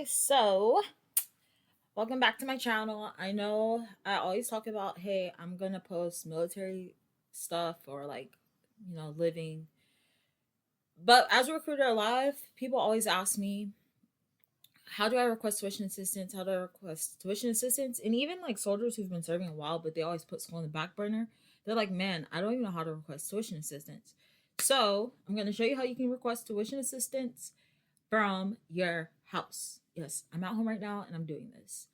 So welcome back to my channel. I know I always talk about, hey, I'm gonna post military stuff or living. But as a recruiter alive, people always ask me, how do I request tuition assistance? How do I request tuition assistance? And even like soldiers who've been serving a while, but they always put school on the back burner, they're like, man, I don't even know how to request tuition assistance. So I'm gonna show you how you can request tuition assistance from your house. Yes, I'm at home right now and I'm doing this.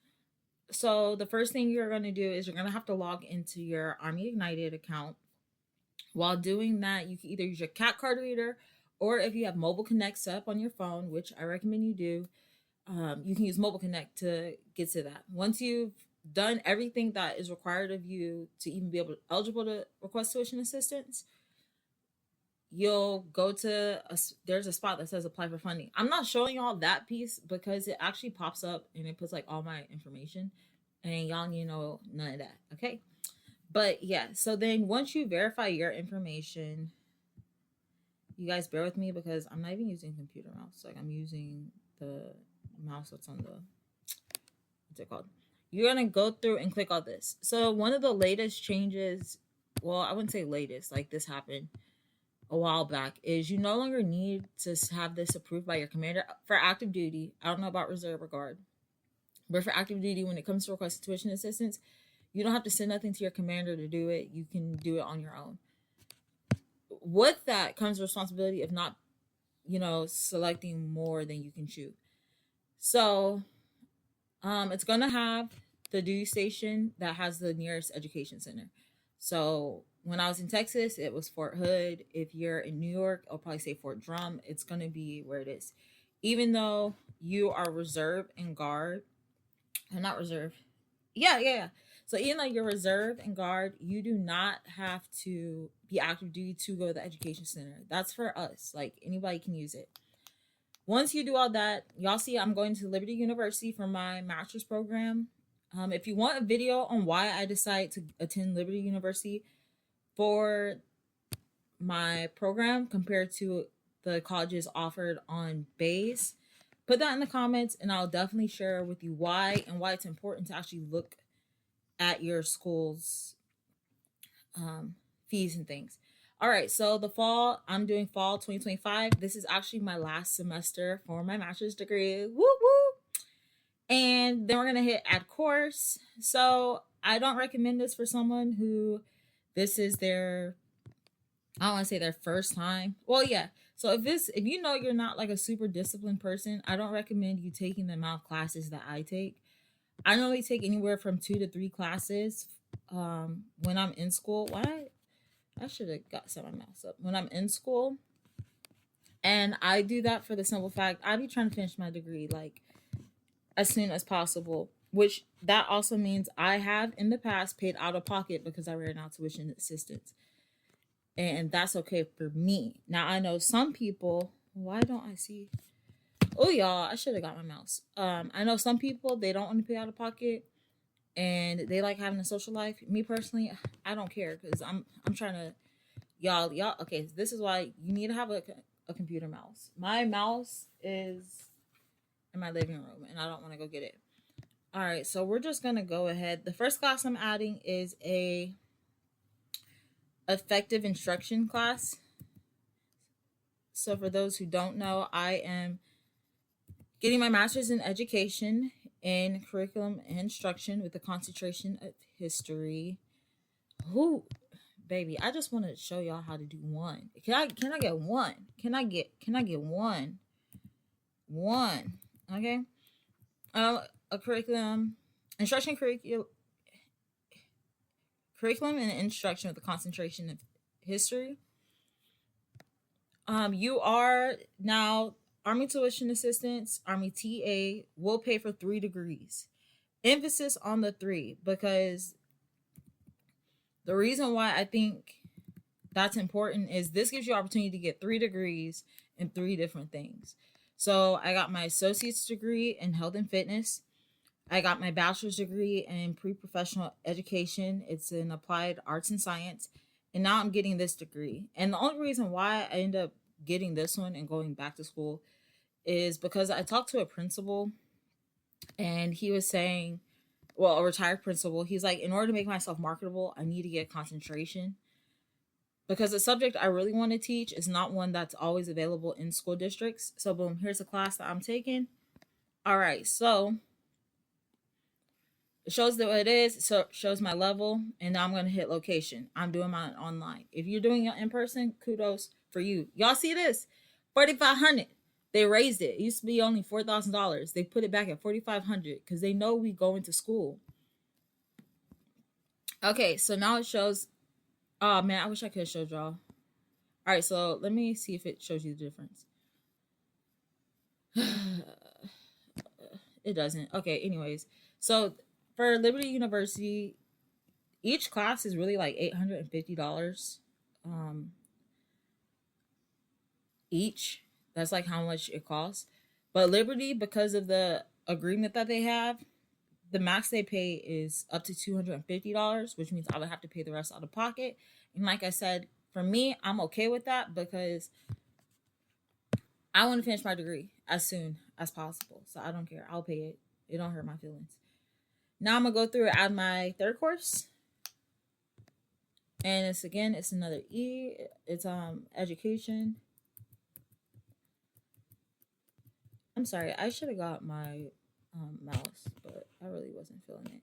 So the first thing you're going to do is you're going to have to log into your Army Ignited account. While doing that, you can either use your cat card reader, or if you have Mobile Connect set up on your phone, which I recommend you do, you can use Mobile Connect to get to that. Once you've done everything that is required of you to even be eligible to request tuition assistance, you'll go to there's a spot that says apply for funding. I'm not showing y'all that piece because it actually pops up and it puts like all my information, and y'all need to know none of that. Okay. But yeah, so then once you verify your information, you guys bear with me because I'm not even using computer mouse. Like, I'm using the mouse that's on the, what's it called? You're gonna go through and click all this. So one of the latest changes, well, I wouldn't say latest, like this happened a while back, is you no longer need to have this approved by your commander for active duty. I don't know about reserve or guard, but for active duty, when it comes to requesting tuition assistance, you don't have to send nothing to your commander to do it. You can do it on your own. With that comes the responsibility of not, selecting more than you can chew. So, it's gonna have the duty station that has the nearest education center. So when I was in Texas, it was Fort Hood. If you're in New York, I'll probably say Fort Drum. It's gonna be where it is. Even though you are reserve and guard, or not reserve. Yeah. So even though you're reserve and guard, you do not have to be active duty to go to the education center. That's for us. Like, anybody can use it. Once you do all that, y'all see I'm going to Liberty University for my master's program. If you want a video on why I decided to attend Liberty University for my program compared to the colleges offered on base, put that in the comments and I'll definitely share with you why and why it's important to actually look at your school's fees and things. All right, so the fall, I'm doing fall 2025. This is actually my last semester for my master's degree. Woo woo! And then we're gonna hit add course. So I don't recommend this for someone who this is their, I don't want to say their first time. Well, yeah. So if you know you're not like a super disciplined person, I don't recommend you taking the amount of classes that I take. I normally take anywhere from 2 to 3 classes when I'm in school. Why? I should have got set my mouse up. When I'm in school, and I do that for the simple fact I be trying to finish my degree like as soon as possible. Which that also means I have in the past paid out of pocket because I ran out tuition assistance, and that's okay for me. Now I know some people. Why don't I see? Oh, y'all, I should have got my mouse. I know some people they don't want to pay out of pocket and they like having a social life. Me personally, I don't care because I'm trying to y'all. Okay, this is why you need to have a computer mouse. My mouse is in my living room and I don't want to go get it. All right, so we're just gonna go ahead. The first class I'm adding is a effective instruction class. So for those who don't know, I am getting my master's in education in curriculum and instruction with a concentration of history. Who, baby, I just want to show y'all how to do one. Can I get one? Can I get one? One. Okay. A curriculum instruction curriculum and instruction with a concentration of history. You are now Army tuition assistance, Army TA will pay for 3 degrees. Emphasis on the 3 because the reason why I think that's important is this gives you opportunity to get 3 degrees in 3 different things. So I got my associate's degree in health and fitness. I got my bachelor's degree in pre-professional education. It's in applied arts and science. And now I'm getting this degree. And the only reason why I end up getting this one and going back to school is because I talked to a principal And he was saying, well, a retired principal, he's like, in order to make myself marketable, I need to get concentration because the subject I really want to teach is not one that's always available in school districts. So, boom, here's a class that I'm taking. All right, so it shows that what it is, so it shows my level, and now I'm gonna hit location. I'm doing mine online. If you're doing it in person, kudos for you. Y'all see this? 4,500. They raised it. It used to be only $4,000. They put it back at 4,500 because they know we go into school. Okay, so now it shows. Oh man, I wish I could have showed y'all. All right, so let me see if it shows you the difference. It doesn't. Okay, anyways. So for Liberty University, each class is really like $850 each. That's like how much it costs. But Liberty, because of the agreement that they have, the max they pay is up to $250, which means I would have to pay the rest out of pocket. And like I said, for me, I'm okay with that because I want to finish my degree as soon as possible. So I don't care. I'll pay it. It don't hurt my feelings. Now I'm gonna go through and add my third course. And it's another E. It's education. I'm sorry, I should have got my mouse, but I really wasn't feeling it.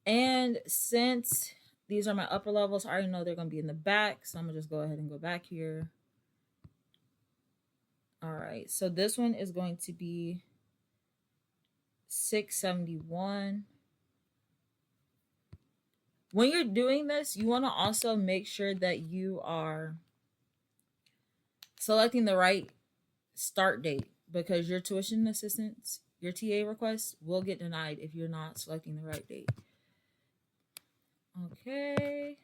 And since these are my upper levels, I already know they're gonna be in the back, so I'm gonna just go ahead and go back here. All right, so this one is going to be 671. When you're doing this, you want to also make sure that you are selecting the right start date because your tuition assistance, your TA request will get denied if you're not selecting the right date. Okay,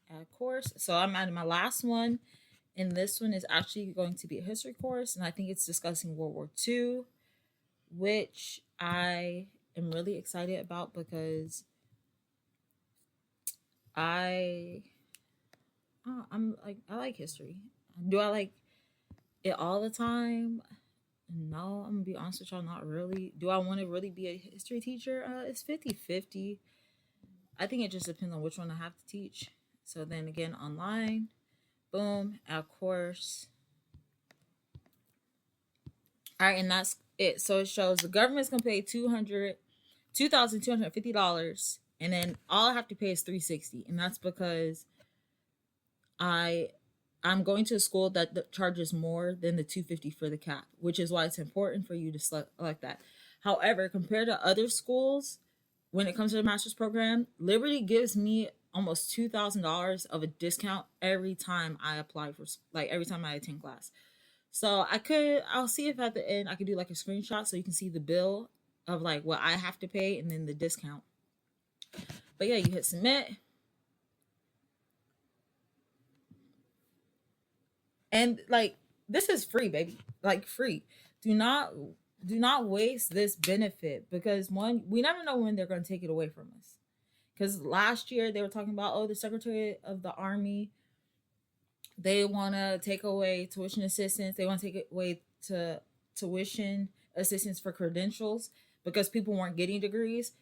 add course. So I'm adding my last one, and this one is actually going to be a history course, and I think it's discussing World War II, which I am really excited about because I I'm like I like history. Do I like it all the time? No, I'm gonna be honest with y'all, not really. Do I want to really be a history teacher? It's 50-50. I think it just depends on which one I have to teach. So then again, online, boom, add course. All right, and that's it. So it shows the government's gonna pay $2,250, and then all I have to pay is $360, and that's because I I'm going to a school that charges more than the 250 for the cap, which is why it's important for you to select that. However, compared to other schools, when it comes to the master's program, Liberty gives me almost $2,000 of a discount every time I apply for, like every time I attend class. So I'll see if at the end I could do like a screenshot so you can see the bill of like what I have to pay and then the discount. But yeah, you hit submit. And like this is free, baby. Like free. Do not do not waste this benefit because one, we never know when they're going to take it away from us. Because last year they were talking about, oh, the Secretary of the Army, they want to take away tuition assistance. They want to take away to tuition assistance for credentials because people weren't getting degrees.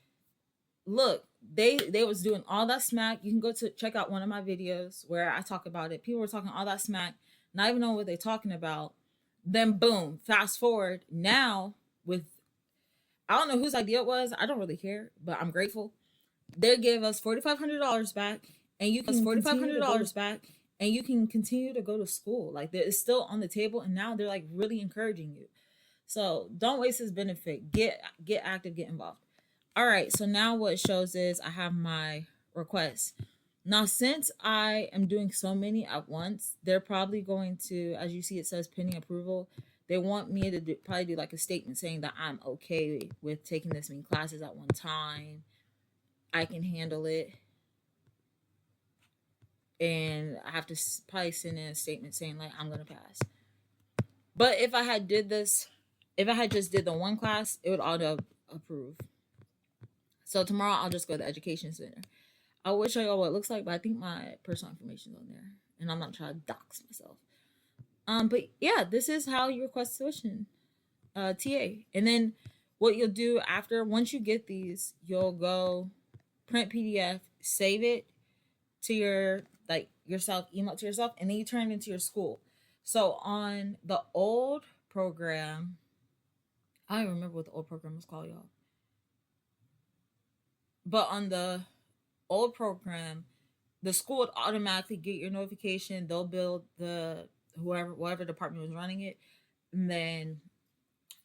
Look, they was doing all that smack. You can go to check out one of my videos where I talk about it. People were talking all that smack, not even know what they're talking about. Then boom, fast forward now with I don't know whose idea it was. I don't really care, but I'm grateful. They gave us $4,500 back, and you can $4,500 back, and you can continue to go to school. Like it's still on the table, and now they're like really encouraging you. So don't waste this benefit. Get active, get involved. All right, so now what it shows is I have my requests. Now, since I am doing so many at once, they're probably going to, as you see, it says pending approval. They want me to probably do like a statement saying that I'm okay with taking this many classes at one time. I can handle it. And I have to probably send in a statement saying like I'm going to pass. But if I had just did the one class, it would auto approve. So tomorrow I'll just go to the education center. I will show y'all what it looks like, but I think my personal information is on there, and I'm not trying to dox myself. But yeah, this is how you request tuition, TA, and then What you'll do after, once you get these, you'll go print PDF, save it to your, like, yourself, email it to yourself, and then you turn it into your school. So on the old program, I don't even remember what the old program was called, y'all. But on the old program, the school would automatically get your notification. They'll build the whatever department was running it, and then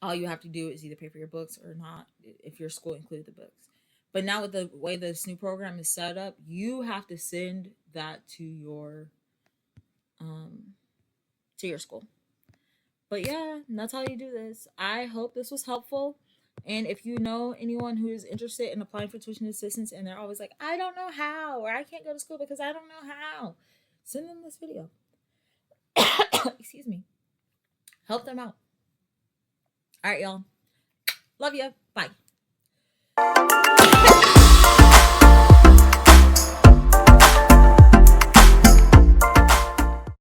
all you have to do is either pay for your books or not, if your school included the books. But now with the way this new program is set up, you have to send that um to your school. But yeah, that's how you do this. I hope this was helpful. And if you know anyone who is interested in applying for tuition assistance and they're always like, I don't know how, or I can't go to school because I don't know how, send them this video. Excuse me. Help them out. All right, y'all. Love you. Bye.